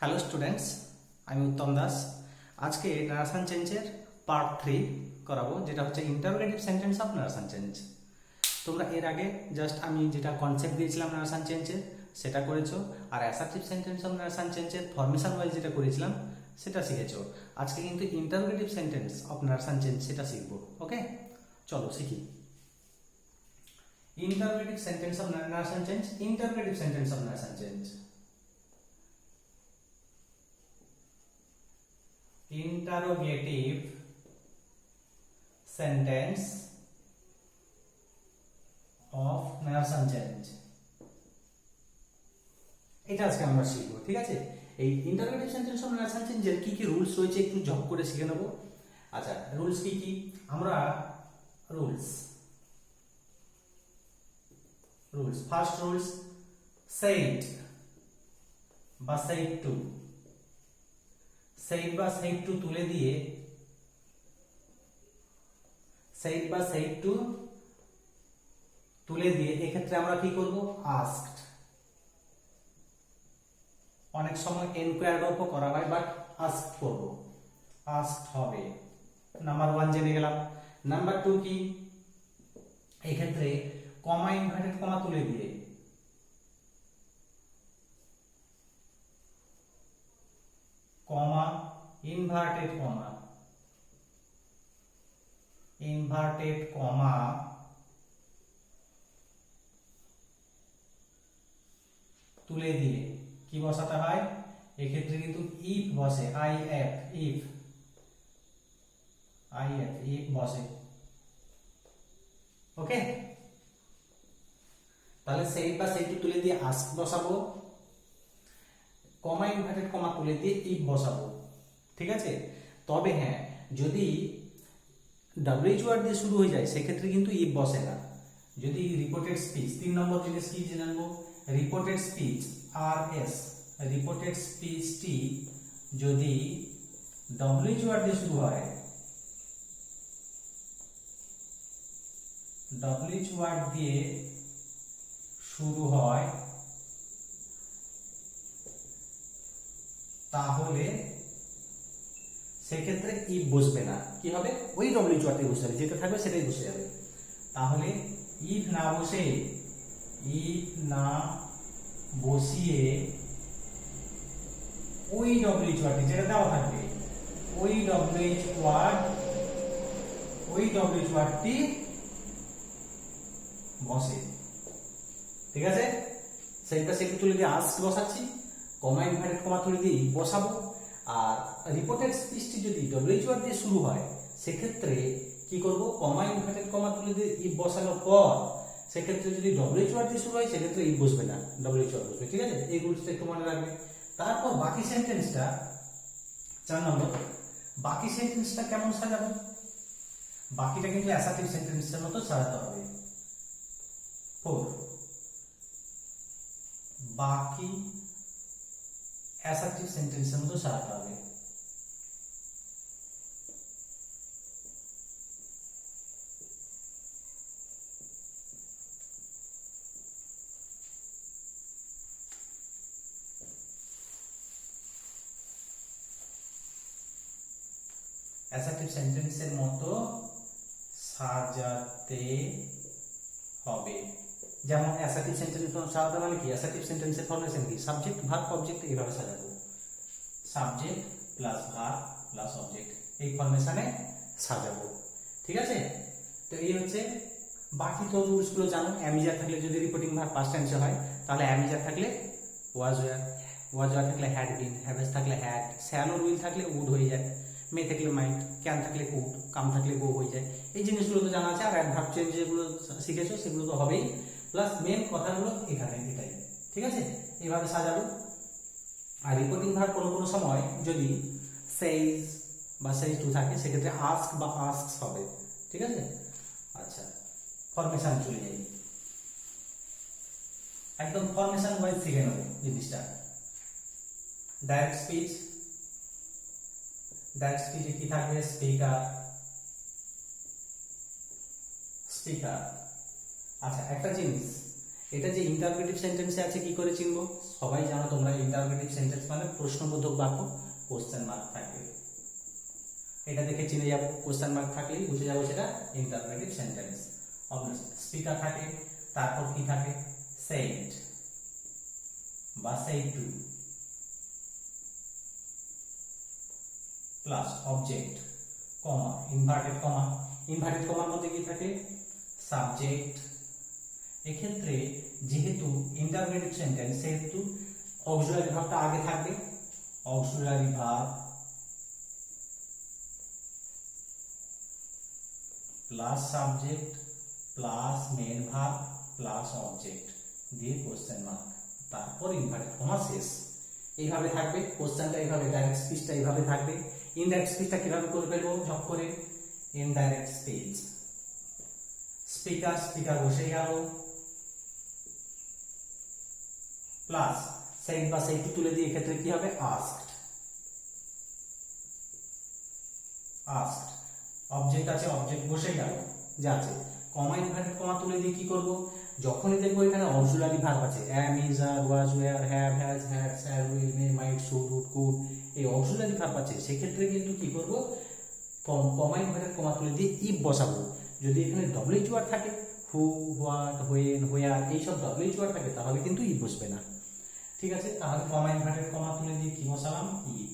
Hello students, আমি উত্তম দাস। আজকে narration চেঞ্জের পার্ট 3 করাবো, যেটা হচ্ছে interrogative sentence of narration change. তোমরা এর আগে জাস্ট আমি যেটা কনসেপ্ট দিয়েছিলাম নারেশন চেঞ্জের সেটা করেছো, আর অ্যাসার্টিভ সেন্টেন্স অফ নারেশন চেঞ্জের ফরমেশন ওয়াইজ যেটা করেছিলাম সেটা শিখেছো। আজকে কিন্তু interrogative sentence of narration change সেটা শিখবো। ওকে, চলো শিখি। Interrogative sentence of narration change, interrogative sentence of narration change. Interrogative sentence of narration change, এটা আজকে আমরা শিখবো। ঠিক আছে, এই ইন্টারোগেটিভ সেন্টেন্স অফ নারেশন চেঞ্জের কি কি রুলস রয়েছে একটু ঝপ করে শিখে নেব। আচ্ছা, রুলস কি কি? আমরা রুলস ফার্স্ট রুলস, said বা said to, said বা said to তুলে দিয়ে, said বা said to তুলে দিয়ে এক্ষেত্রে আমরা কি করব? asked। অনেক সময় এনকোয়ার গল্প করা হয়, বাট asked করব, asked হবে। নাম্বার 1 জেনে গেলাম। নাম্বার 2 কি? এক্ষেত্রে কমা ইনভার্টেড কমা তুলে দিয়ে, কমা ইনভার্টেড কমা তুলে দিয়ে কি বসাতে হয়? এক্ষেত্রে কিন্তু ইফ বসে, ইফ বসে। ওকে, তাহলে সেই বা সেইটু তুলে দিয়ে আস্ক বসাবো, কমা ইনভার্টেড কমা তুলে দিয়ে ইফ বসাবো। ঠিক আছে, তবে হ্যাঁ, যদি ডাব্লিউএইচ ওয়ার্ড দিয়ে শুরু হয়ে যায় সেক্ষেত্রে কিন্তু ইফ বসে না। যদি রিপোর্টেড স্পিচ, 3 নম্বর জিনিস কি জানবো? রিপোর্টেড স্পিচ RS, রিপোর্টেড স্পিচটি যদি ডাব্লিউএইচ ওয়ার্ড দিয়ে শুরু হয়, ডাব্লিউএইচ ওয়ার্ড দিয়ে শুরু হয়, তাহলে সেক্ষেত্রে ইফ বসবে না। কি হবে? ওই ডাব্লিউএইচ ওয়ার্ড দিয়ে বসে যাবে, যেটা থাকবে সেটাই বসে যাবে। তাহলে ইফ না বসিয়ে ওই ডাব্লিউএইচ ওয়ার্ড যেটা দেওয়া থাকবে, ওই ডাব্লিউএইচ ওয়ার্ডটি বসে। ঠিক আছে, সেইটা সেটা তুলে দিয়ে আস্ক বসাচ্ছি, কমা ইনভার্টেড কমা তুলে দিয়ে বসাবো। আর রিপোর্টেড স্পিচটি যদি ডাব্লিউএইচ ওয়ার্ড দিয়ে শুরু হয় সেক্ষেত্রে কি করব? কমা ইনভার্টেড কমা তুলে দিয়ে ইফ বসানোর পর সেক্ষেত্রে যদি ডাব্লিউএইচ ওয়ার্ড দিয়ে শুরু হয় সেক্ষেত্রে ইফ বসবে না, ডাব্লিউএইচ ওয়ার্ড বসবে। ঠিক আছে, এই রুলসটা একটু মনে রাখবে। তারপর বাকি সেন্টেন্সটা 4 নম্বর, বাকি সেন্টেন্সটা কেমন সাজাবো? বাকিটা কিন্তু অ্যাসার্টিভ সেন্টেন্সের মতো সাজাতে হবে। 4, বাকি অ্যাসার্টিভ সেন্টেন্সের মতো সাজাতে হবে। অ্যাসার্টিভ সেন্টেন্সের মতো সাজাতে হবে। যেমন অ্যাসার্টিভ সেন্টেন্স সাজাতে মানে কি? অ্যাসার্টিভ সেন্টেন্সের ফরমেশন কি? সাবজেক্ট ভার্ব অবজেক্ট, এইভাবে সাজাবো। Subject plus verb plus object, এই ফরমেশনে সাজাবো। ঠিক আছে, তো এই হচ্ছে। বাকি তো রুলস গুলো জানো। অ্যামিজার থাকলে যদি রিপোর্টিং ভার্ব পাস্ট টেন্সে হয় তাহলে অ্যামিজার থাকলে ওয়াজ ওয়ার থাকলে হ্যাড বিন, হ্যাভেজ থাকলে হ্যাড, শ্যাল ওর উইল থাকলে উড হয়ে যায়, মে থাকলে মাইট, ক্যান থাকলে কুড, কাম থাকলে গো হয়ে যায়। এই জিনিসগুলো তো জানা আছে। আর অ্যাডভার্ব চেঞ্জ যেগুলো শিখেছো সেগুলো তো হবেই, প্লাস মেন কথাগুলো এখানে এটাই। ঠিক আছে, এইভাবে সাজাবো। আর রিপোর্টিং ভার্ব কোনো সময় যদি সেইজ বা সেইজ টু থাকে সেক্ষেত্রে আস্ক বা আস্কস হবে। ঠিক আছে, আচ্ছা, ফরমেশন চলে যাই, একদম ফরমেশন ওয়াইজ শিখে নেব জিনিসটা। ডাইরেক্ট স্পিচে কি থাকবে? স্পিকার। আচ্ছা, একটা জিনিস, এটা যে ইন্টারগ্রেটিভ সেন্টেন্সে আছে কি করে চিনবো? সবাই জানো তোমরা, ইন্টারগ্রেটিভ সেন্টেন্স মানে প্রশ্নবোধক বাক্য, কোশ্চেন মার্ক থাকবে। এটা দেখে চিনে যাবো, কোশ্চেন মার্ক থাকলেই বুঝে যাবো সেটা ইন্টারগ্রেটিভ সেন্টেন্স। স্পিকার থাকে, তারপর কি থাকে? সেড বা said to plus object, comma, inverted comma. Inverted কমার মধ্যে কি থাকে? সাবজেক্ট। এক্ষেত্রে যেহেতু ইন্টারগ্রেটিভ সেন্টেন্স সেহেতু অক্সিলারি ভার্বটা আগে থাকবে, auxiliary verb plus subject plus main verb plus object দিয়ে কোশ্চেন মার্ক, তারপর ইনভার্টেড কমা শেষ। এইভাবে থাকবে কোশ্চেনটা, এইভাবে ডাইরেক্ট স্পিচটা এইভাবে থাকবে। ইনডাইরেক্ট স্পিচটা কিভাবে করে ফেলবো ঝপ করে? ইনডাইরেক্ট স্পিচ, স্পিকার, স্পিকার বসে গেল প্লাস সেড বা সেড টু তুলে দিয়ে ক্ষেত্রে কি হবে? আস্কড। আস্কড অবজেক্ট আছে, অবজেক্ট বসে গেল যা আছে, কমা ইনভার্টেড কমা তুলে দিয়ে কি করব? যখনই দেখবো এখানে অক্সিলারি ভার্ব আছে, am, is, are, was, were, have, has, had, shall, will, may, might, should, would, could, এই অক্সিলারি ভার্ব আছে, সেক্ষেত্রে কিন্তু কি করব? কমা ইনভার্টেড কমা তুলে দিয়ে ইফ বসাবো। যদি এখানে ডব্লিউএইচ ওয়ার্ড থাকে, হু, হোয়াট, হোয়েন, হোয়ার, এইসব ডব্লিউএইচ ওয়ার্ড থাকে, তাহলে কিন্তু ইফ বসবে না। ঠিক আছে, তাহলে কমা ইনভার্টেড কমা তুলে দিয়ে কি বসালাম? ইফ।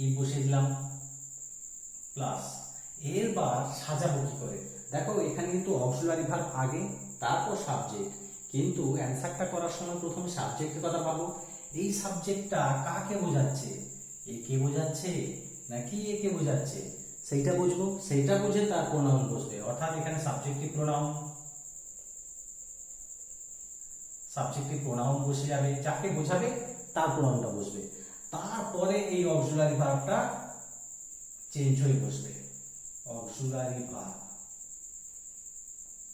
ইফ বসিয়ে দিলাম প্লাস, এরবার সাজাবো কি করে? দেখো এখানে কিন্তু অক্সিলারি ভার্ব আগে, তারপর সাবজেক্ট, কিন্তু অ্যানসারটা করার সময় প্রথমে সাবজেক্টের কথা ভাবো। এই সাবজেক্টটা কাকে বোঝাচ্ছে? একে বোঝাচ্ছে নাকি একে বোঝাচ্ছে? সেইটা বুঝবো, সেইটা বুঝে তার প্রোনাউন বসবে, অর্থাৎ এখানে সাবজেক্টিভ প্রোনাউন, সাবজেক্টিভ প্রোনাউন বসে যাবে, যাকে বোঝাবে তার প্রোনাউনটা বসবে। তারপরে এই অক্সিলারি ভার্বটা চেঞ্জ হয়ে বসবে, অক্সিলারি ভার্ব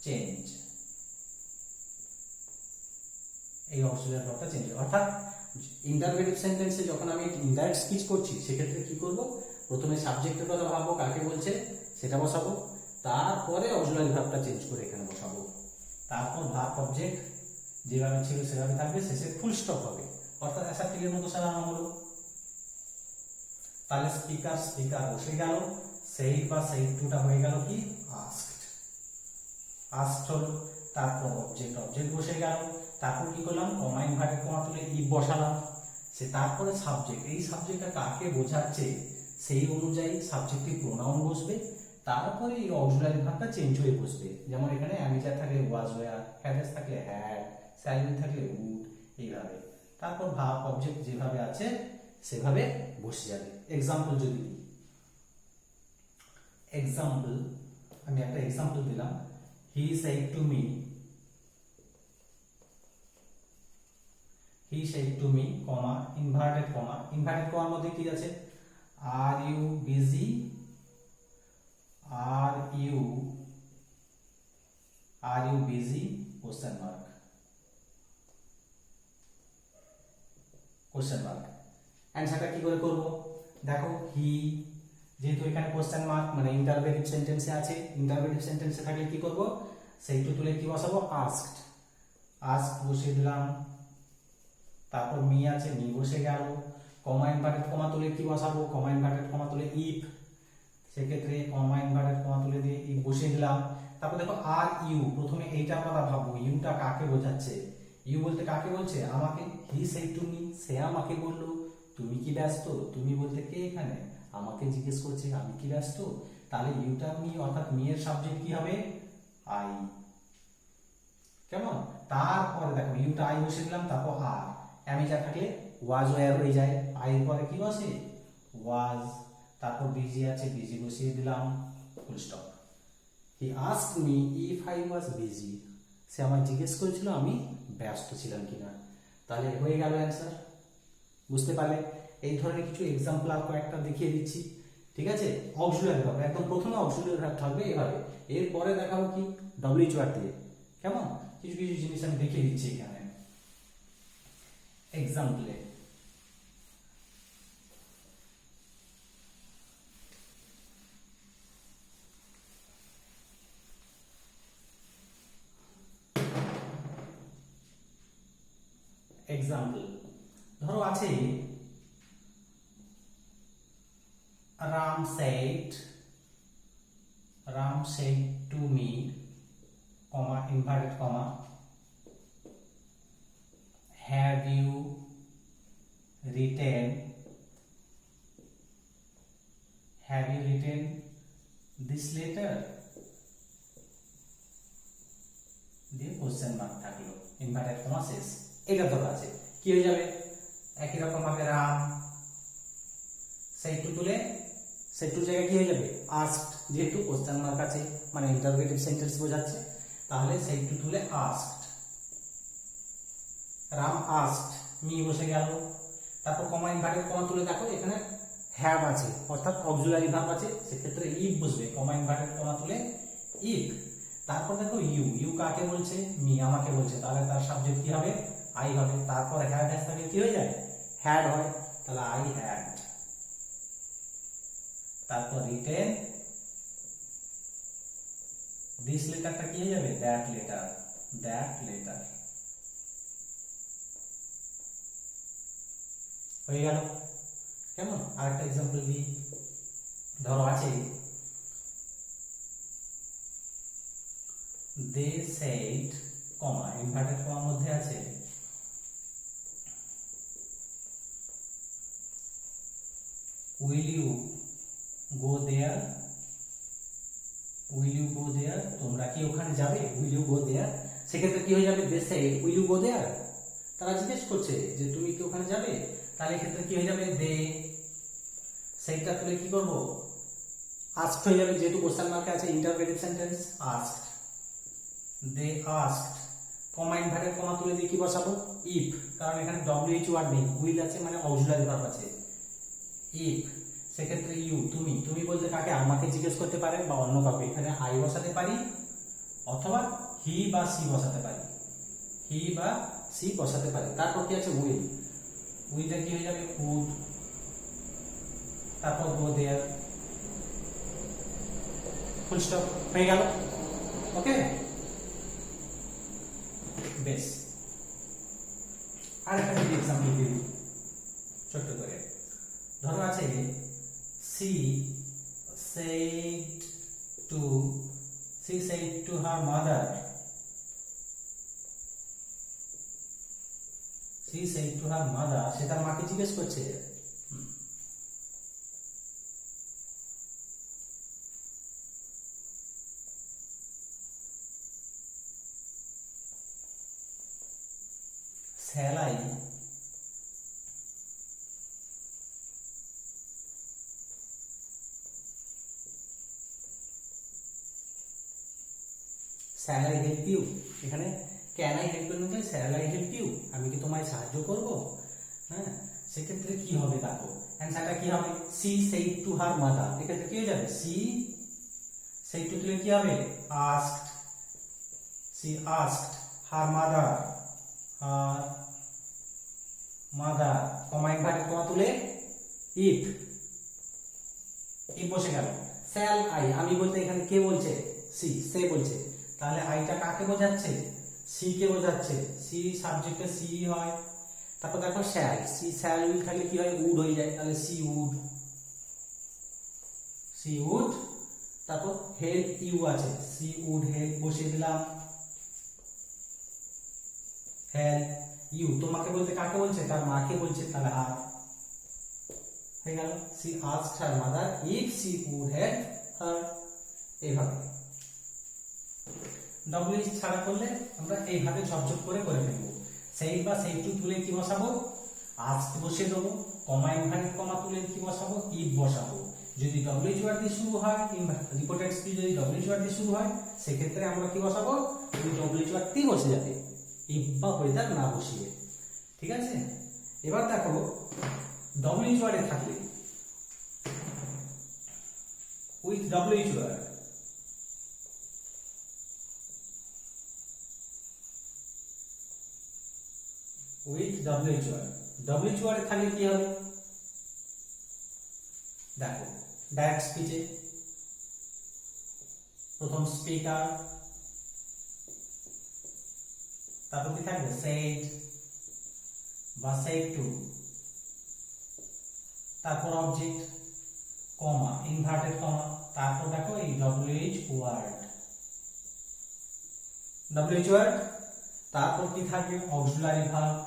চেঞ্জ, এই অক্সিলারি ভার্বটা চেঞ্জ। অর্থাৎ ইন্টারগ্রেটিভ সেন্টেন্সে যখন আমি ইনডাইরেক্ট স্পিচ করছি, সেক্ষেত্রে কি করব? প্রথমে সাবজেক্টের কথা ভাববো, কাকে বলছে সেটা বসাবো, তারপরে অক্সিলারি ভার্বটা চেঞ্জ করে এখানে বসাবো, তারপর ভার্ব অবজেক্ট যেভাবে ছিল সেভাবে থাকবে, শেষে ফুল স্টপ হবে, অর্থাৎ অ্যাসার্টিভের মতো সাজানো হলো। তাহলে স্পিকার, স্পিকার বসে গেল, সেইড বা সেইড টুটা হয়ে গেল কি? আস্কড। আস্কড হলো, তারপর অবজেক্ট, অবজেক্ট বসে গেল, তারপর কি করলাম? কমা ইনভার্টেড কমা তুলে ইফ বসালাম, সে তারপরে সাবজেক্ট, এই সাবজেক্টটা কাকে বোঝাচ্ছে সেই অনুযায়ী সাবজেক্টিভ প্রোনাউন বসবে, তারপরে এই অক্সিলারি ভার্বটা চেঞ্জ হয়ে বসবে। যেমন এখানে অ্যামিজার থাকলে ওয়াজ, ওয়্যার, হ্যাভেস থাকলে হ্যাড, শ্যাল উইল থাকলে উড, এইভাবে। তারপর ভার্ব অবজেক্ট যেভাবে আছে সেভাবে বসে যাবে। এক্সাম্পল যদি দিই, এক্সাম্পল, আমি একটা এক্সাম্পল দিলাম, he said to me, he said to me, comma inverted comma, inverted কমার মধ্যে কি আছে? Are you busy, are you busy, question mark, question mark. অ্যান্সারটা কি করে করব? দেখো হি, যেহেতু এখানে কোশ্চেন মার্ক মানে ইন্টারগ্রেটিভ সেন্টেন্সে আছে, ইন্টারগ্রেটিভ সেন্টেন্সে থাকলে কি করব? সেইটু তুলে কি বসাবো? আস্কড। আস্ক বসিয়ে দিলাম, তারপর মি আছে, মি বসে গেল, কমা ইনভার্টেড কমা তুলে কি বসাবো? কমা ইনভার্টেড কমা তুলে ইফ, সেক্ষেত্রে কমা ইনভার্টেড কমা তুলে দিয়ে ইফ বসিয়ে দিলাম। তারপর দেখো আর ইউ, প্রথমে এইটার কথা ভাববো, ইউটা কাকে বোঝাচ্ছে? ইউ বলতে কাকে বলছে? আমাকে। হি সেড টু মি, সে আমাকে বললো। তুমি কি ব্যস্ত? তুমি বলতে কে এখানে? আমাকে জিজ্ঞেস করছে আমি কি ব্যস্ত। তাহলে ইউটা মি, অর্থাৎ মি এর সাবজেক্ট কি হবে? আই। কেমন? তারপরে দেখো ইউটা আই বসে দিলাম, তারপর আর, আমি যা থাকলে ওয়াজ ওয়্যার হয়ে যায়, আই এর পরে কি বসে? ওয়াজ, তারপর বিজি আছে, বিজি বসিয়ে দিলাম, full stop. He asked me if I was busy, সে আমায় জিজ্ঞেস করেছিল আমি ব্যস্ত ছিলাম কিনা। তাহলে হয়ে গেল অ্যান্সার। বুঝতে পারলে? এই ধরনের কিছু এক্সাম্পল আর কয়েকটা দেখিয়ে দিচ্ছি, ঠিক আছে? অক্সিলারি ভার্ব, একদম প্রথমে অক্সিলারি ভার্ব থাকবে এভাবে, এরপরে দেখাবো কি? ডব্লিউএইচ ওয়ার্ড দিয়ে। কেমন? কিছু কিছু জিনিস আমি দেখিয়ে দিচ্ছি এখানে এক্সাম্পলে। এক্সাম্পল ধরো আছে Ram said to me, comma, inverted comma, have you written this letter? দিয়ে কোশ্চেন মার্ক থাকলো, ইনভার্টেড কমা শেষ। এটা ধরো আছে, কি হয়ে যাবে একই রকম ভাবে রাম সেড টু তুলে সেড টু জায়গায় কি হয়ে যাবে আস্কড, যেহেতু কোশ্চেন মার্ক আছে মানে ইন্টারোগেটিভ সেন্টেন্স বোঝাচ্ছে, তাহলে সেড টু তুলে আস্কড, রাম আস্কড মি বসে গেল। তারপর কমা ইনভার্টেড কমা তুলে দেখো এখানে হ্যাভ আছে অর্থাৎ অক্সিলারি ভার্ব আছে, সেক্ষেত্রে ইফ বসবে, কমা ইনভার্টেড কমা তুলে ইফ। তারপর দেখো ইউ কাকে বলছে, মি আমাকে বলছে, তাহলে তার সাবজেক্ট কি হবে আই হবে। তারপর হ্যাড হ্যাজ থাকে কি হয়ে যায় হ্যাড হয়, তাহলে আই হ্যাড। তারপর রিটেন দিস লেটারটা কি হয়ে যাবে দ্যাট লেটার হয়ে গেল। কেমন আরেকটা এক্সাম্পল দিই, ধরো আছে they said, কমা ইনভার্টেড কমার মধ্যে আছে will you go there, তোমরা কি ওখানে যাবে, will you go there। সেক্ষেত্রে কি হয়ে যাবে they said will you go there, তারা জিজ্ঞেস করছে যে তুমি কি ওখানে যাবে, তাহলে এক্ষেত্রে কি হয়ে যাবে they, সেইটা তুলে কি করব আস্কড হয়ে যাবে, যেহেতু কোশ্চেন মার্কে আছে interrogative sentence asked, they asked, comma inverted কমা তুলে দিয়ে কি বসাবো if, কারণ এখানে wh ওয়ার্ড নেই, will আছে মানে অক্সিলারি ভার্ব আছে if। সেক্ষেত্রে ইউ তুমি বলতে কাকে আমাকে জিজ্ঞেস করতে পারে বা অন্য কাউকে, এখানে আই বসাতে পারি অথবা হি বা সি বসাতে পারি, তারপর কি আছে উইলটা কি হয়ে যাবে would, তারপর go there, ফুল স্টপ হয়ে গেল। ওকে বেশ, আর একটা যদি এক্সাম্পল দিই ছোট্ট করে, ধরো আছে she said to her mother, সে তার মাকে জিজ্ঞেস করছে shall I help you, এখানে can I help you না shall I help you, আমি কি তোমায় সাহায্য করব। হ্যাঁ সেক্ষেত্রে কি হবে দেখো অ্যানসারটা কি হবে she said to her mother, এক্ষেত্রে কি হয়ে যাবে she said to তুলে কি হবে she asked her mother, comma inverted কমা তুলে if বসে গেল। shall I আমি বলতে এখানে কে বলছে সে বলছে, তাহলে আইটা কাকে বোঝাচ্ছে সি কে বোঝাচ্ছে, সি সাবজেক্টে সি হয়। তারপর দেখো শ্যাল উইল থাকলে কি হয় উড হয়ে যায়, তাহলে সি উড। তারপর হেল্প ইউ আছে সি উড হেল্প বসিয়ে দিলাম, হেল্প ইউ তোমাকে বলতে কাকে বলছে তার মাকে বলছে, তাহলে আর হয়ে গেল she asked her mother if she would help her। এইভাবে ডব্লিউ ছাড়া করলে আমরা এইভাবে ঝপঝপ করে ফেলবো। সেই বা সেই টু তুলে কি বসাবো আস্ক বসিয়ে দেবো, কমা ইনভার্টেড কমা তুলে কি বসাবো ইফ বসাবো। যদি ডব্লিউ ওয়ার্ড দিয়ে শুরু হয় কিংবা রিপোর্টেড স্পিচ যদি ডব্লিউ ওয়ার্ড দিয়ে শুরু হয় সেক্ষেত্রে আমরা কি বসাবো ওই ডব্লিউ ওয়ার্ডটি বসে যাবে, ইফ বা ওয়েদার না বসিয়ে। ঠিক আছে, এবার দেখো ডব্লিউ ওয়ার্ডে থাকলে with W word with W ওয়ার্ডে থাকলে কি হবে দেখো ডাইরেক্ট স্পিচে প্রথম স্পিকার, তারপর কি থাকবে সেড, বা সেই টু, তারপর অবজেক্ট কমা ইনভার্টেড কমা, তারপর দেখো এই WH ওয়ার্ড, WH ওয়ার্ড, তারপর কি থাকবে অক্সিলারি ভার্ব,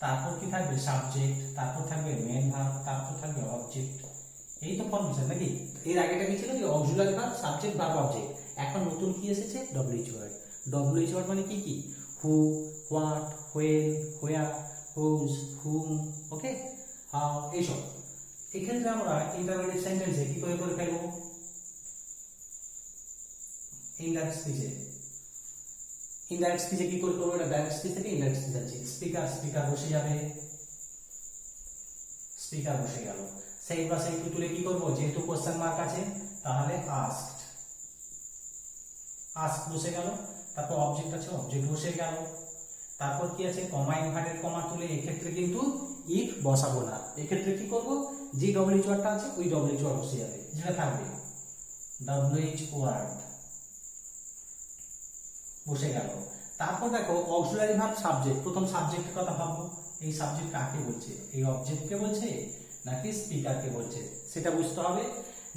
তারপর কি থাকবে সাবজেক্ট, তারপর থাকবে মেইন ভার্ব, তারপর থাকবে অবজেক্ট। এই তো ফর্মেশন নাকি? এর আগেটা কি ছিল? যে auxiliary verb, subject, verb, object. এখন নতুন কি এসেছে? WH word. WH ওয়ার্ড মানে কি কি? Who, what, when, where, whose, whom, okay, how, এইসব। এক্ষেত্রে আমরা ইন্টারোগেটিভ সেন্টেন্সে কি করে করে ফেলবো? ইনডাইরেক্ট স্পিচে, ইনডাইরেক্ট স্পিচে কি করে করবো? এটা ডাইরেক্ট স্পিচ থেকে ইনডাইরেক্ট স্পিচ আছে। স্পিকার, স্পিকার বসে যাবে, স্পিকার বসে গেল। সেই বা সেই তুলে কি করব? যেহেতু কোশ্চেন মার্ক আছে তাহলে আস্কড, আস্ক বসে গেল। তারপর অবজেক্ট আছে, অবজেক্ট বসে গেল। তারপর কি আছে? কমা ইনভার্টেড কমা তুলে এক্ষেত্রে কিন্তু ইফ বসাবো না। এক্ষেত্রে কি করব? যে WH ওয়ার্ডটা আছে ওই WH ওয়ার্ড বসে যাবে, যেটা থাকবে WH ওয়ার্ড বসে গেল। তারপর দেখো অক্সিলারি ভার্ব সাবজেক্ট। প্রথম সাবজেক্টের কথা ভাববো, এই সাবজেক্ট কাকে বলছে? এই অবজেক্টকে বলছে নাকি স্পিকারকে বলছে সেটা বুঝতে হবে।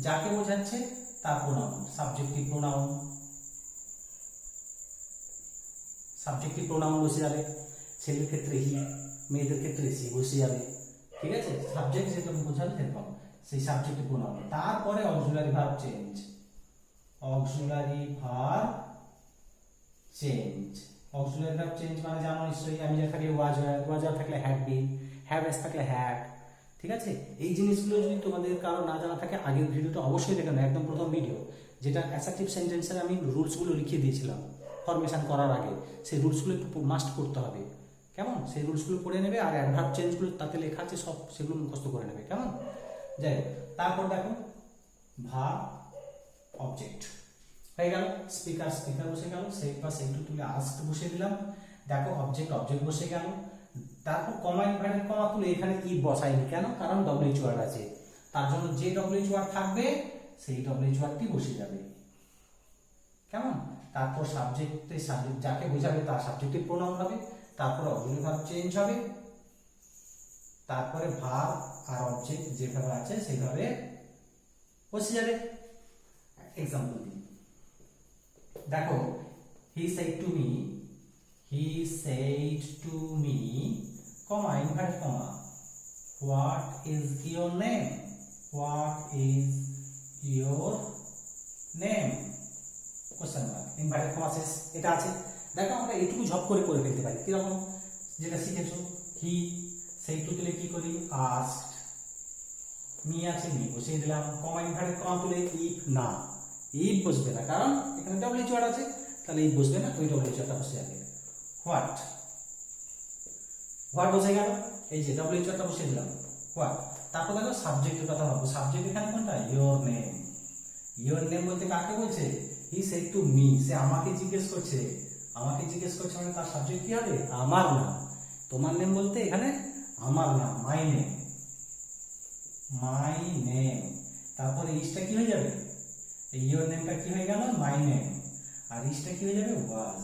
যাকে বোঝাচ্ছে তার pronoun, subjective pronoun, subjective pronoun বসে যাবে। ছেলের ক্ষেত্রে হি, মেয়েদের ক্ষেত্রে সি বসে যাবে, ঠিক আছে? সাবজেক্ট যেটা বোঝাবে সেরকম সেই সাবজেক্টিভ প্রোনাউন। তারপরে auxiliary verb change, auxiliary verb change. Auxiliary verb change মানে জানো নিশ্চয়ই, আমি যা থাকলে ওয়াজ, ওয়াজ থাকলে হ্যাড বিন, হ্যাভ এস থাকলে হ্যাড, ঠিক আছে? এই জিনিসগুলো যদি তোমাদের কারো না জানা থাকে আগের ভিডিওটা অবশ্যই দেখে নাও, একদম প্রথম ভিডিও, যেটা অ্যাসার্টিভ সেন্টেন্সের আমি রুলসগুলো লিখিয়ে দিয়েছিলাম ফরমেশন করার আগে। সেই রুলসগুলো মাস্ট করতে হবে, কেমন? সেই রুলসগুলো পড়ে নেবে, আর অ্যাডভার্ব চেঞ্জগুলো তাতে লেখা আছে সব, সেগুলো মুখস্থ করে নেবে, কেমন? যাই হোক, তারপর দেখো ভার্ব অবজেক্ট হয়ে গেল। স্পিকার, স্পিকার বসে গেল। সেই বা সেই টু তুলে আস্ক বসে দিলাম। দেখো অবজেক্ট, অবজেক্ট বসে গেল। তারপর কমা ইনভার্টেড কমা তুলে এখানে ই বসাইনি, কেন? কারণ WH ওয়ার্ড আছে, তার জন্য যে WH ওয়ার্ড থাকবে সেই WH ওয়ার্ডটি বসে যাবে, কেমন? তারপর সাবজেক্টে, সাবজেক্ট যাকে বোঝাবে তার সাবজেক্টিভ প্রোনাউন হবে। তারপর অক্সিলারি ভার্ব চেঞ্জ হবে। তারপরে ভার্ব আর অবজেক্ট যেভাবে আছে সেভাবে বসে যাবে। এক্সাম্পল দিই, দেখো হি said to me, he said to me, comma inverted comma, what is your name, what is your name, question mark, inverted comma শেষ, এটা আছে। দেখো আমরা এইটুকু ঝপ করে করে ফেলতে পারি, কিরকম? যেটা শিখেছো, হি সেই টু তুলে কি করি? আস্কড, মি আছে, মি বসিয়ে দিলাম। কমা ইনভার্টেড কমা তুলে ইফ না, ইফ বসবে না, কারণ এখানে WH ওয়ার্ড আছে, তাহলে ইফ বসবে না, ওই WH ওয়ার্ডটা বসে যাবে। হোয়াট, হোয়াট বসে গেল, এই যে WH ওয়ার্ডটা বসিয়ে দিলাম, হোয়াট। তারপর দেখো সাবজেক্টের কথা ভাবো, সাবজেক্ট এখানে কোনটা? Your name. ইয়োর নেম বলতে কাকে বলছে? হি সেড টু মি, সে আমাকে জিজ্ঞেস করছে, আমাকে জিজ্ঞেস করছে মানে তার সাবজেক্ট কি হবে? আমার নাম। তোমার নেম বলতে এখানে আমার নাম, মাই নেম, মাই নেম। তারপরে ইসটা কি হয়ে যাবে? ইয়োর নেমটা কি হয়ে গেল? My name. আর ইসটা কি হয়ে যাবে? ওয়াজ।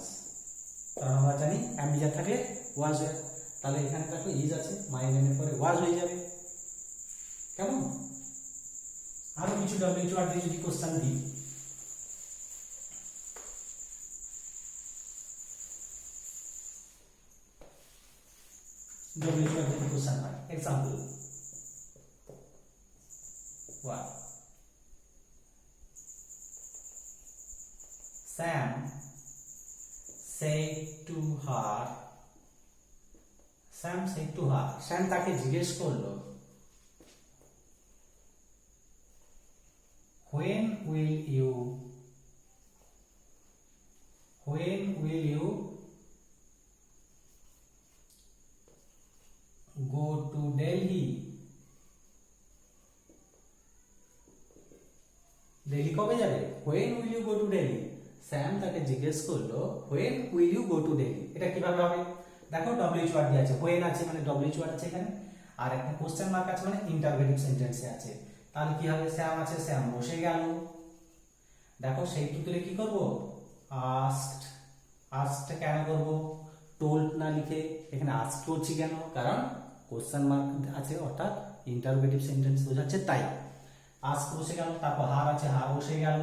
কারণ আমরা জানি অ্যাম্বিজার থাকলে ওয়াজ হয়, তাহলে এখানে দেখো ইজ আছে, মাই নেমের পরে ওয়াজ হয়ে যাবে, কেমন? আরো কিছু WH ওয়ার্ড দিয়ে যদি কোশ্চেন দিই, WH ওয়ার্ড দিয়ে কোশ্চেন হয়। Example, what? Sam said to her, Sam said to her, Sam তাকে জিজ্ঞেস করলো, when will you go to Delhi? Delhi কবে যাবে? when will you go to Delhi? Sam তাকে জিজ্ঞেস করলো when will you go to Delhi? এটা কিভাবে হবে? দেখো WH ওয়ার্ড দিয়ে আছে, when আছে মানে WH ওয়ার্ড আছে এখানে, আর একটা কোশ্চেন মার্ক আছে মানে ইন্টারোগেটিভ সেন্টেন্সে আছে। তাহলে কি হবে? স্যাম আছে, স্যাম বসে গেল। দেখো সেই তুলে কি করব? আস্কড, আস্কটা কেন করব, টোল্ড না লিখে এখানে আস্ক করছি কেন, কারণ কোশ্চেন মার্ক আছে অর্থাৎ ইন্টারোগেটিভ সেন্টেন্স বোঝাচ্ছে তাই। আস্ক বসে গেল, তারপর হার আছে হার বসে গেল,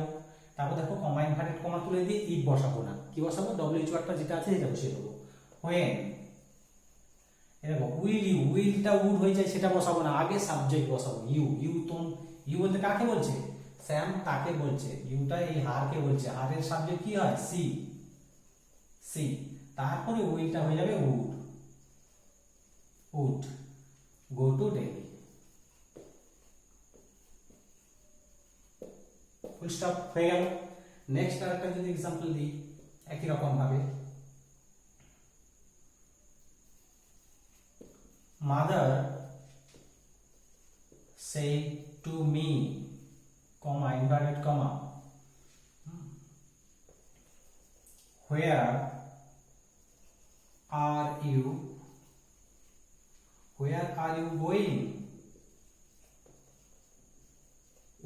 তারপর দেখো কমা ইনভার্টেড কমা তুলে দিয়ে ইফ বসাবো না, কি বসাবো ডব্লিউএইচ ওয়ার্ডটা যেটা আছে সেটা বসিয়ে দেবো। হোয়েন দেখো উইল ইউ, উইলটা উড হয়ে যায় সেটা বসাবো না, আগে সাবজেক্ট বসাবো। ইউ ইউ তো ইউ বলতে কাকে বলছে, স্যাম তাকে বলছে, ইউটা এই হারকে বলছে, হারের সাবজেক্ট কি হয় সি, সি তারপরে উইলটা হয়ে যাবে would, would go to Delhi, full stop হয়ে গেল। নেক্সট আরেকটা যদি एग्जांपल দিই একই রকম ভাবে, mother said to me comma inverted comma where are you going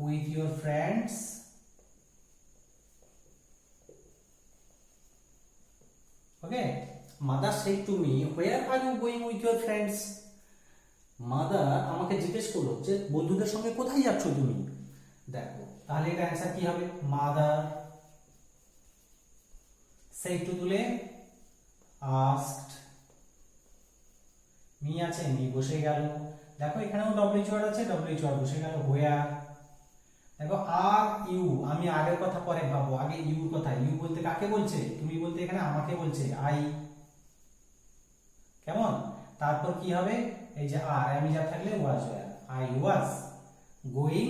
with your friends, okay, mother said to me where are you going with your friends, mother আমাকে জিজ্ঞেস করলো যে বন্ধুদের সঙ্গে কোথায় যাচ্ছ তুমি। দেখো তাহলে এটা অ্যান্সার কি হবে, মাদার সেড টু তুলে আস্কড, মি আছে মি বসে গেল, দেখো এখানেও ডব্লিউএইচ ওয়ার্ড আছে ডব্লিউএইচ ওয়ার্ড বসে গেল, হোয়ার। দেখো আর ইউ, আমি আগের কথা পরে ভাববো, আগে ইউর কথা, ইউ বলতে কাকে বলছে, তুমি বলতে এখানে আমাকে বলছে, আই, কেমন। তারপর কি হবে, এই যে আর আমি যা থাকলে was, I was going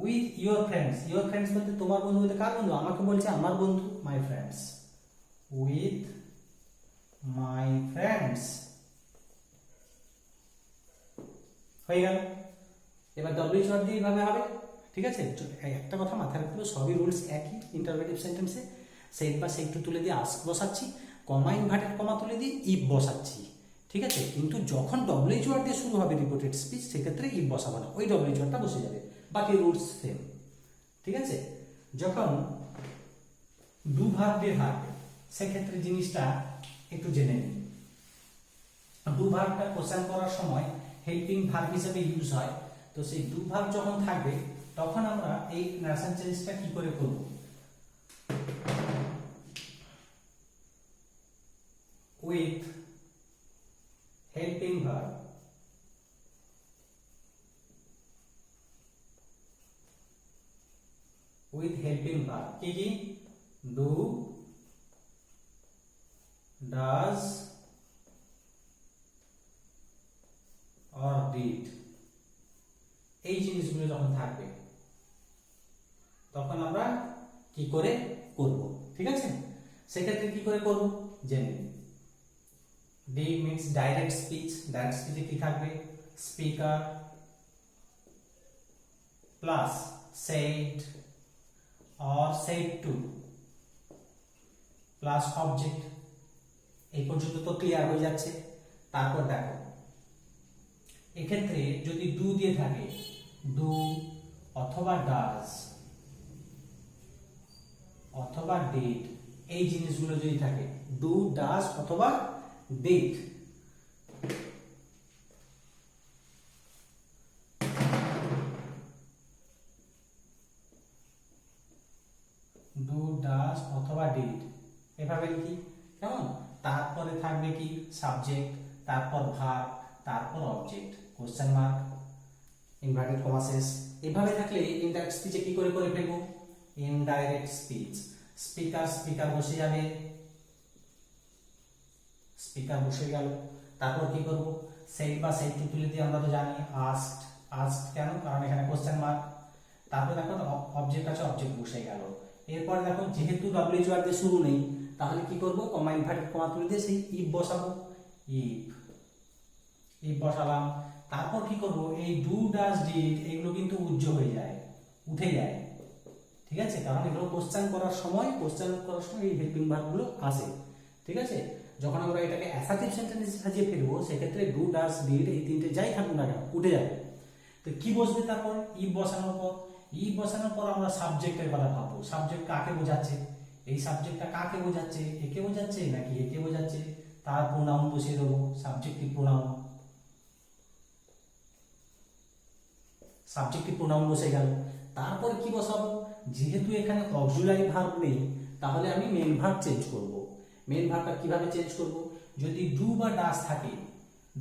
with your friends, your friends বলতে তোমার বন্ধু বলতে কার বন্ধু, আমাকে বলছে আমার বন্ধু, my friends, with my friends, হয়ে গেল। এবার ডব্লিউএইচ ওয়ার্ড দিয়ে এইভাবে হবে, ঠিক আছে। একটা কথা মাথায় রাখতে হবে, সবই রুলস একই ইন্টারোগেটিভ সেন্টেন্সে, সেট বা সেট টু তুলে দিয়ে আস্ক বসাচ্ছি, কমা ইনভার্টেড কমা তুলে দিয়ে ইফ বসাচ্ছি, ঠিক আছে। কিন্তু যখন ডব্লিউএইচ ওয়ার্ড দিয়ে শুরু হবে রিপোর্টেড স্পিচ, সেক্ষেত্রে ইফ বসাবো না, ওই ডব্লিউএইচ ওয়ার্ডটা বসে যাবে, বাকি রুলস সেম, ঠিক আছে। যখন ডু ভার্ব দিয়ে থাকবে সেক্ষেত্রে জিনিসটা একটু জেনে নিন। ডু ভার্বটা কোশ্চেন করার সময় হেল্পিং ভার্ব হিসেবে ইউজ হয়, তো সেই ডু ভার্ব যখন থাকবে তখন আমরা এই নারেশন চেঞ্জটা কি করে করব, with helping verb, with helping verb কি কি, do, does or did, এই জিনিসগুলো যখন থাকবে তখন আমরা কি করে করব, ঠিক আছে। সেক্ষেত্রে কি করে করব জেনে নিন। D means direct speech, direct স্পিচে কি থাকবে, speaker plus said or said to plus object, এই পর্যন্ত তো ক্লিয়ার হয়ে যাচ্ছে। তারপর দেখো এক্ষেত্রে যদি ডু দিয়ে থাকে, ডু অথবা ডাজ অথবা ডিড, এই জিনিসগুলো যদি থাকে, ডু ডাজ অথবা ডিড, ডু ডাজ অথবা ডিড এভাবে লিখি, কেমন। তারপরে থাকবে কি সাবজেক্ট, তারপর ভার্ব, তারপর object, question mark, inverted comma শেষ। এভাবে থাকলে ইনডাইরেক্ট স্পিচে কি করে ফেলবো, ইনডাইরেক্ট স্পিচ, স্পিকার স্পিকার বসে যাবে, স্পিকার বসে গেল। তারপর কি করব, সেট বা সেট টু তুলে দিয়ে আমরা তো জানি আস্কড, আস্কড কেন, কারণ এখানে কোশ্চেন মার্ক। তারপর দেখো অবজেক্ট আছে, অবজেক্ট বসে গেল। এরপর দেখো যেহেতু ডব্লিউএইচ ওয়ার্ড দিয়ে শুরু নেই, তাহলে কি করব, কমা ইনভার্টেড কমা তুলে দিয়ে সেই ইফ বসাবো, ইফ, ইফ বসালাম। তারপর কি করব, এই ডু ডাজ ডিড এগুলো কিন্তু হয়ে যায়, উঠে যায়, ঠিক আছে, কারণ এগুলো কোশ্চেন করার সময় এই হেল্পিং ভার্বগুলো আসে, ঠিক আছে। যখন আমরা এটাকে অ্যাসার্টিভ সেন্টেন্সে সাজিয়ে ফেলবো সেক্ষেত্রে ডু ডাজ ডিড এই তিনটে যাই থাকুক না কেন উঠে যাবে। তো কি বসবে তারপর, ইফ বসানোর পর ই বসানোর পর আমরা সাবজেক্টের কথা ভাববো। সাবজেক্ট কাকে বোঝাচ্ছে, এই সাবজেক্টটা কাকে বোঝাচ্ছে, একে বোঝাচ্ছে নাকি একে বোঝাচ্ছে, তার প্রোনাউন বসিয়ে দেবো, সাবজেক্টিভ প্রোনাউন। সাবজেক্টিভ প্রোনাউন বসে গেল। তারপর কি বসাবো, যেহেতু এখানে অক্সিলারি ভার্ব নেই তাহলে আমি মেন ভার্ব চেঞ্জ করব। মেন ভার্বটা কিভাবে চেঞ্জ করব, যদি ডু বা ডাস থাকে,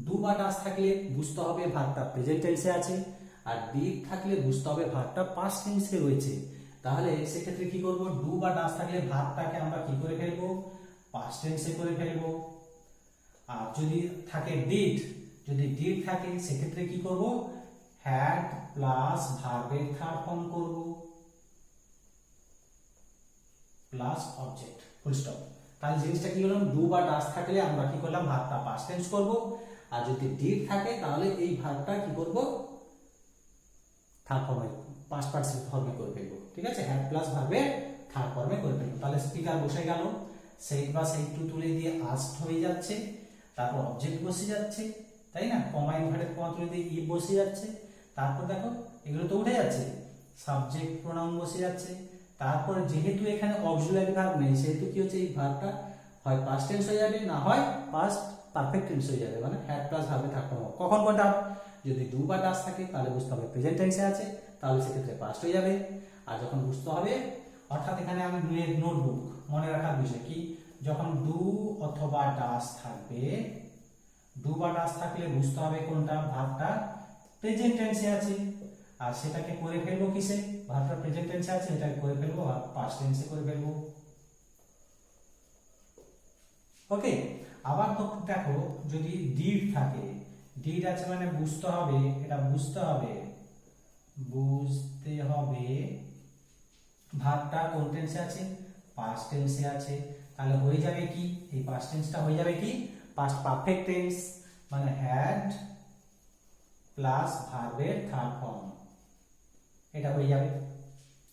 ডু বা ডাস থাকলে বুঝতে হবে ভার্বটা প্রেজেন্ট টেন্সে আছে, আর ডিড থাকলে বুঝতে হবে ভার্বটা পাস্ট টেন্সে রয়েছে। তাহলে সেক্ষেত্রে কি করব, ডু বা ডাস থাকলে ভার্বটাকে আমরা কি করে ফেলবো, পাস্ট টেন্সে করে ফেলবো। আর যদি থাকে ডিড, যদি ডিড থাকে সেক্ষেত্রে কি করব, হ্যাড প্লাস ভার্বের থার্ড ফর্ম করব প্লাস অবজেক্ট, ফুল স্টপ। তাহলে জিনিসটা কি করলাম, ডু বা ডাস থাকলে আমরা কি করলাম, ভার্বটা পাস্ট টেন্স করব, আর যদি ডিড থাকে তাহলে এই ভার্বটা কি করব, থার্ড ফর্মে, পাস্ট পার্টিসিপল ফর্মে করে ফেলবো। ঠিক আছে, হ্যাড প্লাস ভার্বের থার্ড ফর্মে করে ফেলবো। তাহলে স্পিকার বসে গেল, সেই বা সেই টু তুলে দিয়ে আস্ট হয়ে যাচ্ছে, তারপর অবজেক্ট বসে যাচ্ছে, তাই না, কমা ইনভার্টেড কমা তুলে দিয়ে ই বসে যাচ্ছে, তারপর দেখো এগুলো তো উঠে যাচ্ছে, সাবজেক্ট প্রোনাউন বসে যাচ্ছে। তারপরে যেহেতু এখানে অক্সিলারি ভার্ব নেই সেহেতু কি হচ্ছে, এই ভার্বটা হয় পাস্ট টেন্স হয়ে যাবে, না হয় পাস্ট পারফেক্ট টেন্স হয়ে যাবে, মানে হ্যাড প্লাস ভার্বে থাকতে হবে। কখন কোনটা, যদি ডু বা ডাস থাকে তাহলে বুঝতে হবে প্রেজেন্ট টেন্সে আছে, তাহলে সেক্ষেত্রে পাস্ট হয়ে যাবে। আর যখন বুঝতে হবে, অর্থাৎ এখানে আমি নোটবুক মনে রাখার বিষয় কি, যখন ডু অথবা ডাস থাকবে, ডু বা ডাস থাকলে বুঝতে হবে কোনটা, ভার্বটা প্রেজেন্ট টেন্সে আছে, আর সেটাকে করে ফেলবো কিসে, ভার্বটা প্রেজেন্ট টেন্সে আছে এটাকে করে ফেলবো পাস্ট টেন্সে করে ফেলবো। ওকে, আবার দেখো যদি ডিড থাকে, ডিড আছে মানে বুঝতে হবে, এটা বুঝতে হবে, বুঝতে হবে ভার্বটা কোন টেন্সে আছে, পাস্ট টেন্সে আছে। তাহলে হয়ে যাবে কি, এই পাস্ট টেন্সটা হয়ে যাবে কি, পাস্ট পারফেক্ট টেন্স, মানে হ্যাড প্লাস ভার্বের থার্ড ফর্ম, এটা হয়ে যাবে।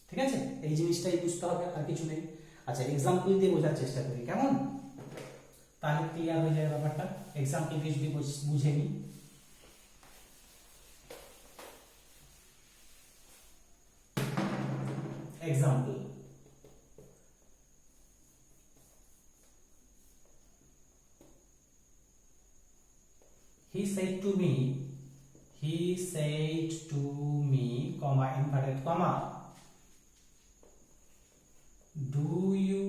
ঠিক আছে, এই জিনিসটাই বুঝতে হবে, আর কিছু নেই। আচ্ছা, এক্সাম্পল দিয়ে বোঝার চেষ্টা করি, কেমন, তাহলে ক্লিয়ার হয়ে যাবে ব্যাপারটা। এক্সাম্পল দিয়ে যদি বুঝে নিই, example, he said to me, comma inverted comma, do you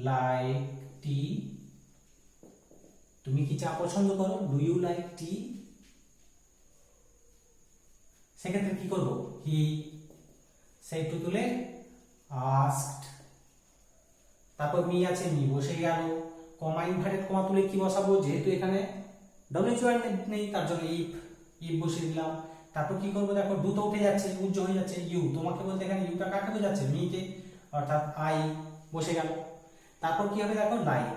like tea, তুমি কি চা পছন্দ করো, ডু ইউ লাইক টি। সেক্ষেত্রে কি করব, হি, সেই টু তুলে আস্কড, তারপর মি আছে, মি বসে গেল, কমা ইনভার্টেড কমা তুলে কি বসাবো, যেহেতু এখানে ডব্লিউএইচওয়াই নেই তার জন্য ইফ বসিয়ে দিলাম। তারপর কি করবো, দেখো ডু তো উঠে যাচ্ছে, উজ্জ হয়ে যাচ্ছে, ইউ, তোমাকে বলতে এখানে ইউটা কাকে বোঝাচ্ছে, মিকে, অর্থাৎ আই বসে গেল। তারপর কি হবে, দেখো লাইক,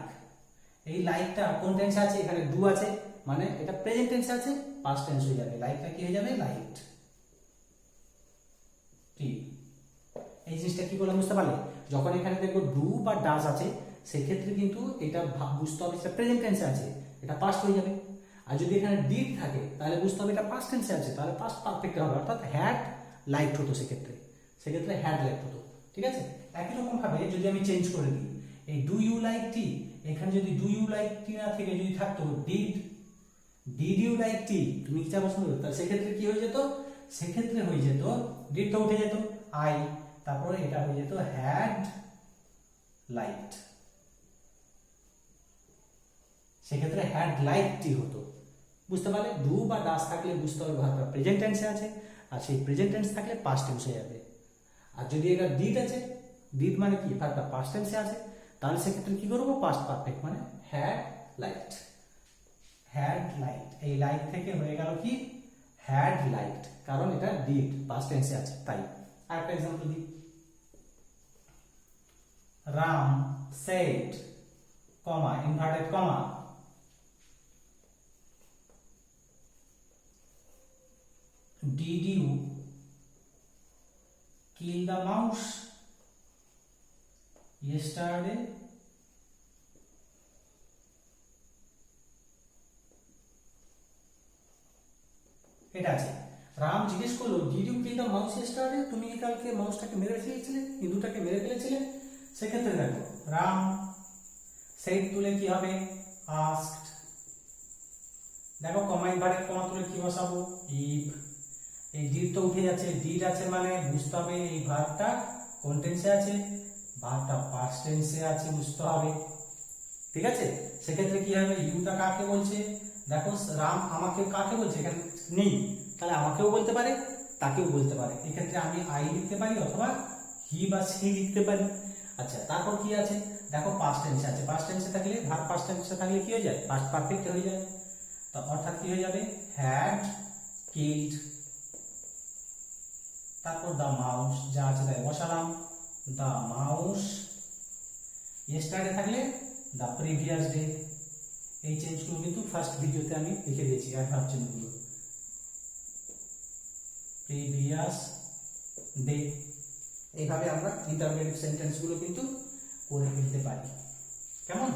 এই লাইকটা কোন টেন্সে আছে, এখানে ডু আছে মানে এটা প্রেজেন্ট টেন্সে আছে, পাস্ট টেন্স হয়ে যাবে, লাইকটা কি হয়ে যাবে, লাইকড। ঠিক, এই জিনিসটা কি বললাম বুঝতে পারলে, যখন এখানে দেখো ডু বা ডাজ আছে সেক্ষেত্রে কিন্তু এটা বুঝতে হবে সেটা প্রেজেন্ট টেন্সে আছে, এটা পাস্ট হয়ে যাবে। আর যদি এখানে ডিড থাকে তাহলে বুঝতে হবে এটা পাস্ট টেন্সে আছে, তাহলে পাস্ট পারফেক্ট হবে, অর্থাৎ হ্যাড লাইকড হতো, সেক্ষেত্রে হ্যাড লাইকড হতো। ঠিক আছে, একই রকম ভাবে যদি আমি চেঞ্জ করে দিই, এই ডু ইউ লাইক টি, এখানে যদি ডু ইউ লাইক টি না থেকে যদি থাকতো ডিড ইউ লাইক টি, তুমি কি চা পছন্দ করো, তাহলে সেক্ষেত্রে কি হয়ে যেত, সেক্ষেত্রে হয়ে যেত ডিডটা উঠে যেত, আই, তারপরে এটা হয়ে যেত হ্যাড লাইকড, সেক্ষেত্রে হ্যাড লাইক টি হতো। বুঝতে পারলে, ডু বা ডাস থাকলে বুঝতে হবে ভার্বটা প্রেজেন্ট টেন্সে আছে, আর সেই প্রেজেন্ট টেন্স থাকলে পাস্ট টেন্স হয়ে যাবে। আর যদি এটা ডিড আছে, ডিড মানে কি, ভার্বটা পাস্ট টেন্সে আছে, তাহলে সেক্ষেত্রে কি করবো, পাস্ট পারফেক্ট মানে হ্যাড লাইকড, হ্যাড লাইকড, এই লাইক থেকে হয়ে গেল কি হ্যাড লাইকড, কারণ এটা ডিড পাস্ট টেন্সে আছে তাই। আরেকটা एग्जांपल দিই, Ram said, comma inverted comma, did you kill the mouse yesterday? এটা আছে। রাম জিজ্ঞেস করলো did you play the mouse yesterday, তুমি কি কালকে মাউসটাকে মেরে ফেলেছিলে, ইঁদুরটাকে মেরে ফেলেছিলে? সেক্ষেত্রে দেখো রাম সেই তুলে কি হবে আস্কড, দেখো কমাইন্ড ভার্বের কমা তুলে কি বসাবো ইফ, এই ডিড তো উঠে যাচ্ছে, ডিড আছে মানে বুঝতে হবে এই ভার্বটা কোন টেন্সে আছে, ভার্বটা পাস্ট টেন্সে আছে বুঝতে হবে, ঠিক আছে। সেক্ষেত্রে কি হবে ইউটা কাকে বলছে, দেখো রাম আমাকে কাকে বলছে এখানে নেই, তাহলে আমাকেও বলতে পারে তাকেও বলতে পারে, এক্ষেত্রে আমি আই লিখতে পারি অথবা হি বা সি লিখতে পারি। আচ্ছা তারপর কি আছে দেখো পাস্ট টেন্সে আছে, পাস্ট টেন্সে থাকলে ভার্ব পাস্ট টেন্সে থাকলে কি হয়ে যায় পাস্ট পারফেক্ট হয়ে যায়, তো অর্থাৎ কি হয়ে যাবে হ্যাড কিল্ড, তারপর দা মাউস যা আছে তাই বসালাম দা মাউস, ইয়েস্টারডে থাকলে দা প্রিভিয়াস ডে, এই চেঞ্জগুলো কিন্তু ফার্স্ট ভিডিওতে আমি লিখে দিয়েছি অ্যাডভার্ব চেঞ্জগুলো, প্রিভিয়াস ডে। এইভাবে আমরা ইন্টারোগেটিভ সেন্টেন্সগুলো কিন্তু করে ফেলতে পারি, কেমন?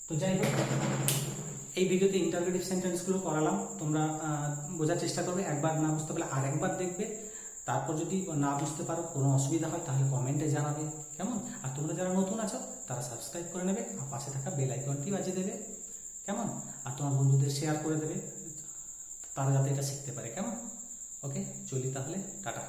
তো যাই হোক এই ভিডিওতে ইন্টারোগেটিভ সেন্টেন্সগুলো করালাম, তোমরা বোঝার চেষ্টা করবে, একবার না বুঝতে পারলে আরেকবার দেখবে, তারপর যদি না বুঝতে পারো কোনো অসুবিধা হয় তাহলে কমেন্টে জানাবে, কেমন? আর তোমরা যারা নতুন আছো তারা সাবস্ক্রাইব করে নেবে আর পাশে থাকা বেল আইকনটি বাজিয়ে দেবে, কেমন? আর তোমার বন্ধুদের শেয়ার করে দেবে তারা যাতে এটা শিখতে পারে, কেমন? ওকে চলি তাহলে, টাটা।